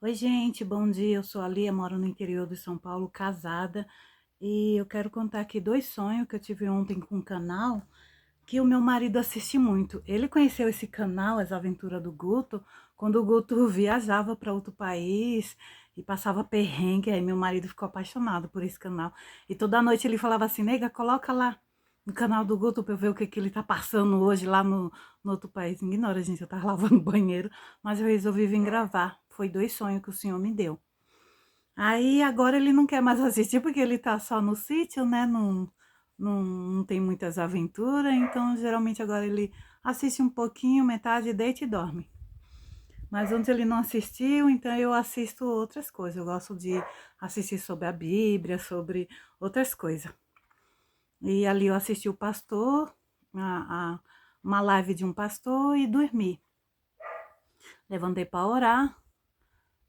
Oi, gente, bom dia. Eu sou a Lia, moro no interior de São Paulo, casada, e eu quero contar aqui dois sonhos que eu tive ontem com um canal que o meu marido assiste muito. Ele conheceu esse canal, As Aventuras do Guto, quando o Guto viajava para outro país e passava perrengue. Aí meu marido ficou apaixonado por esse canal. E toda noite ele falava assim: nega, coloca lá no canal do Guto para eu ver o que, que ele tá passando hoje lá no outro país. Ignora, gente, eu tava lavando o banheiro, mas eu resolvi vir gravar. Foi dois sonhos que o senhor me deu. Aí agora ele não quer mais assistir porque ele tá só no sítio, né? Não tem muitas aventuras, então geralmente agora ele assiste um pouquinho, metade, deita e dorme. Mas antes ele não assistiu, então eu assisto outras coisas. Eu gosto de assistir sobre a Bíblia, sobre outras coisas. E ali eu assisti o pastor, uma live de um pastor e dormi. Levantei para orar,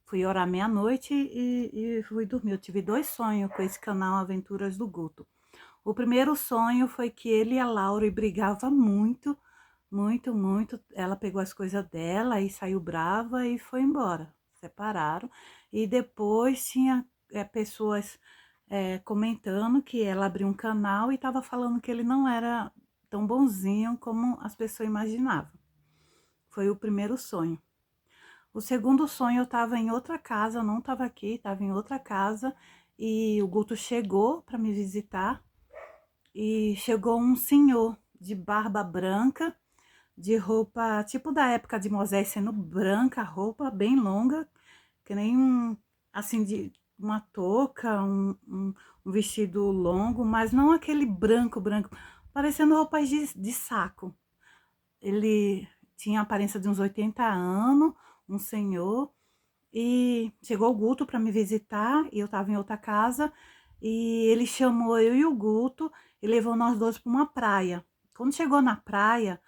fui orar meia-noite e fui dormir. Eu tive dois sonhos com esse canal Aventuras do Guto. O primeiro sonho foi que ele e a Laura brigavam muito, muito, muito. Ela pegou as coisas dela e saiu brava e foi embora. Separaram. E depois tinha pessoas comentando que ela abriu um canal e estava falando que ele não era tão bonzinho como as pessoas imaginavam. Foi o primeiro sonho. O segundo sonho, eu estava em outra casa, eu não estava aqui, estava em outra casa, e o Guto chegou para me visitar, e chegou um senhor de barba branca, de roupa, tipo da época de Moisés, sendo branca, roupa bem longa, que nem assim, de uma touca, um vestido longo, mas não aquele branco, branco, parecendo roupas de saco. Ele tinha a aparência de uns 80 anos, um senhor, e chegou o Guto para me visitar, e eu estava em outra casa, e ele chamou eu e o Guto e levou nós dois para uma praia. Quando chegou na praia,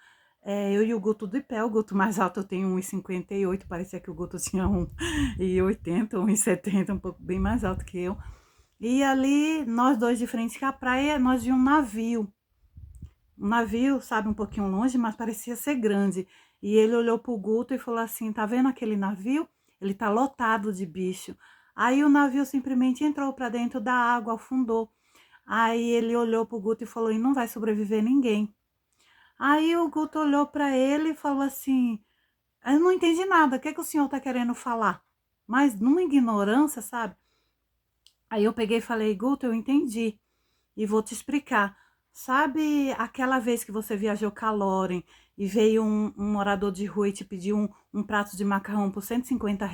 eu e o Guto de pé, o Guto mais alto, eu tenho 1,58, parecia que o Guto tinha 1,80, 1,70, um pouco bem mais alto que eu. E ali, nós dois de frente com a praia, nós vimos um navio. Um navio, sabe, um pouquinho longe, mas parecia ser grande. E ele olhou pro Guto e falou assim: tá vendo aquele navio? Ele tá lotado de bicho. Aí o navio simplesmente entrou para dentro da água, afundou. Aí ele olhou pro Guto e falou: e não vai sobreviver ninguém. Aí o Guto olhou para ele e falou assim: eu não entendi nada, o que, que o senhor tá querendo falar? Mas numa ignorância, sabe? Aí eu peguei e falei: Guto, eu entendi e vou te explicar. Sabe aquela vez que você viajou com a Loren e veio um morador de rua e te pediu um prato de macarrão por R$ 150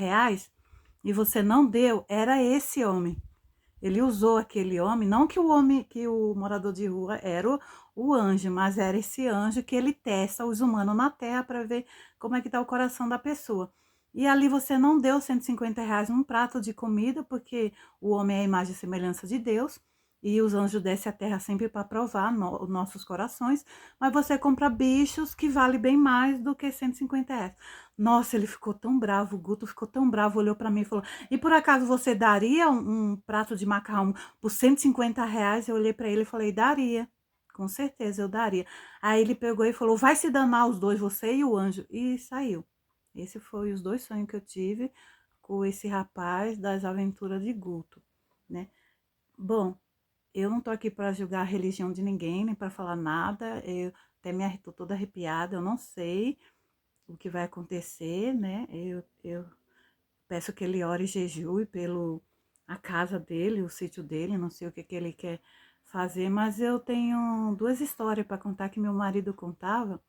e você não deu? Era esse homem. Ele usou aquele homem, não que o homem, que o morador de rua era o anjo, mas era esse anjo que ele testa os humanos na terra para ver como é que está o coração da pessoa. E ali você não deu R$ 150 num prato de comida, porque o homem é a imagem e semelhança de Deus, e os anjos descem à terra sempre para provar nossos corações, mas você compra bichos que valem bem mais do que R$ 150. Nossa, ele ficou tão bravo, o Guto ficou tão bravo, olhou para mim e falou: e por acaso você daria um prato de macarrão por R$ 150? Eu olhei para ele e falei: daria, com certeza eu daria. Aí ele pegou e falou: vai se danar os dois, você e o anjo, e saiu. Esse foi os dois sonhos que eu tive com esse rapaz das aventuras de Guto, né? Bom, eu não tô aqui para julgar a religião de ninguém, nem para falar nada. Eu até tô toda arrepiada, eu não sei o que vai acontecer, né? Eu peço que ele ore e jejue pelo a casa dele, o sítio dele, não sei o que, que ele quer fazer, mas eu tenho duas histórias para contar que meu marido contava,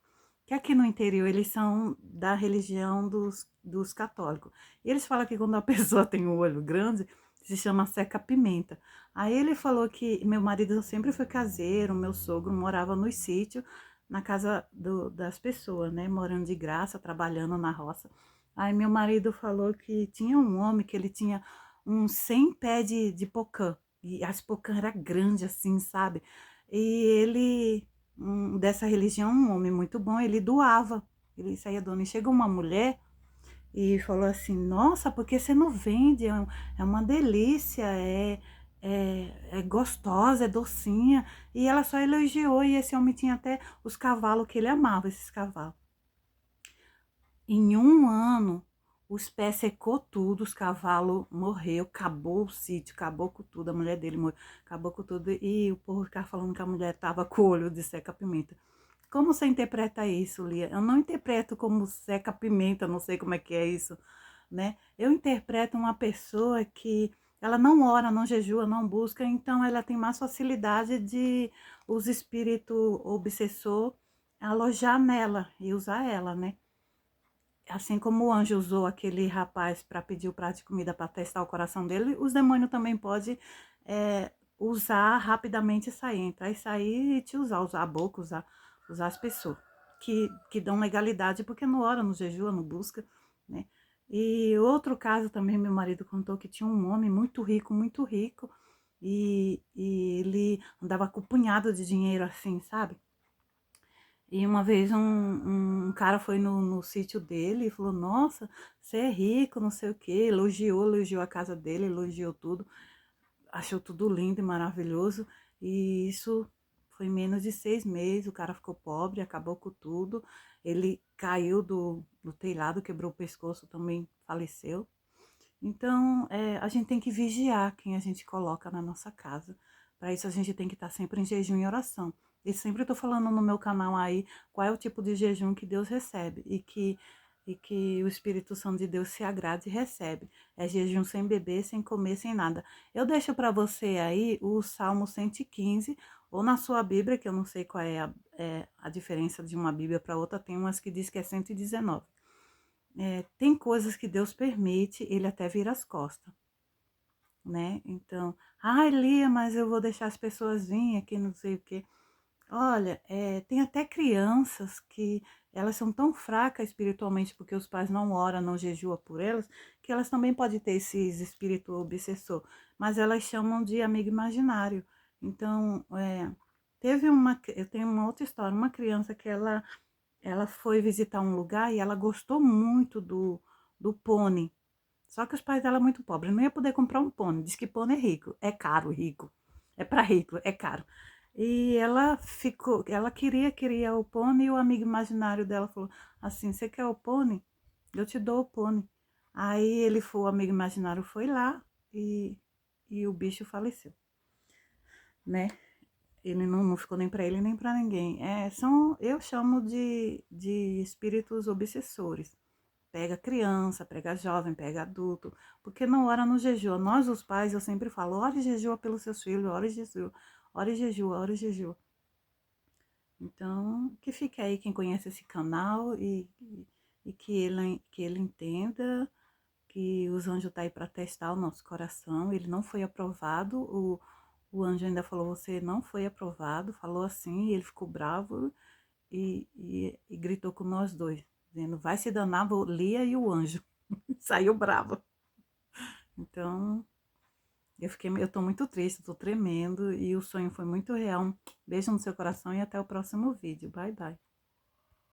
que aqui no interior eles são da religião dos católicos. E eles falam que quando a pessoa tem o olho grande, se chama seca-pimenta. Aí ele falou que meu marido sempre foi caseiro, meu sogro morava no sítio, na casa das pessoas, né? Morando de graça, trabalhando na roça. Aí meu marido falou que tinha um homem que ele tinha uns 100 pés de pocã. E as pocã era grande assim, sabe? E ele dessa religião, um homem muito bom, ele doava, ele saía doando. E chegou uma mulher e falou assim: nossa, por que você não vende? É uma delícia, é gostosa, é docinha. E ela só elogiou, e esse homem tinha até os cavalos que ele amava, esses cavalos. Em um ano, os pés secou tudo, os cavalos morreu, acabou o sítio, acabou com tudo, a mulher dele morreu, acabou com tudo, e o povo ficava falando que a mulher tava com o olho de seca-pimenta. Como você interpreta isso, Lia? Eu não interpreto como seca-pimenta, não sei como é que é isso, né? Eu interpreto uma pessoa que ela não ora, não jejua, não busca, então ela tem mais facilidade de os espíritos obsessor alojar nela e usar ela, né? Assim como o anjo usou aquele rapaz para pedir o prato de comida para testar o coração dele, os demônios também podem usar rapidamente e sair, entrar e sair e te usar a boca, usar as pessoas que dão legalidade, porque não ora, não jejua, não busca, né? E outro caso também, meu marido contou que tinha um homem muito rico, e ele andava com um punhado de dinheiro assim, sabe? E uma vez um cara foi no sítio dele e falou, nossa, você é rico, não sei o quê, elogiou a casa dele, elogiou tudo, achou tudo lindo e maravilhoso. E isso foi menos de 6 meses, o cara ficou pobre, acabou com tudo. Ele caiu do telhado, quebrou o pescoço, também faleceu. Então, a gente tem que vigiar quem a gente coloca na nossa casa. Para isso, a gente tem que estar sempre em jejum e oração. E sempre estou falando no meu canal aí qual é o tipo de jejum que Deus recebe e que o Espírito Santo de Deus se agrada e recebe. É jejum sem beber, sem comer, sem nada. Eu deixo para você aí o Salmo 115, ou na sua Bíblia, que eu não sei qual é a diferença de uma Bíblia para outra, tem umas que diz que é 119. Tem coisas que Deus permite, ele até vira as costas, né? Então, ai, Lia, mas eu vou deixar as pessoas virem aqui, não sei o quê. Olha, tem até crianças que elas são tão fracas espiritualmente porque os pais não oram, não jejuam por elas, que elas também podem ter esses espírito obsessor, mas elas chamam de amigo imaginário. Então, eu tenho uma outra história, uma criança que ela foi visitar um lugar e ela gostou muito do pônei. Só que os pais dela muito pobres, não ia poder comprar um pônei. Diz que pônei é rico, é caro, rico. É para rico, é caro. E ela queria o pônei, e o amigo imaginário dela falou assim: "Você quer o pônei? Eu te dou o pônei". Aí o amigo imaginário foi lá e o bicho faleceu, né? Ele não ficou nem para ele nem para ninguém. Eu chamo de espíritos obsessores. Pega criança, pega jovem, pega adulto, porque não ora no jejum. Nós, os pais, eu sempre falo, ore e jejua pelos seus filhos, ore e jejua, ore e jejua, ore e jejua. Então, que fique aí quem conhece esse canal e que ele entenda que os anjos estão aí para testar o nosso coração. Ele não foi aprovado, o anjo ainda falou, você não foi aprovado, falou assim, e ele ficou bravo e gritou com nós dois, dizendo, vai se danar, Lia e o anjo. Saiu bravo. Então, eu tô muito triste, tô tremendo, e o sonho foi muito real. Beijo no seu coração e até o próximo vídeo. Bye, bye.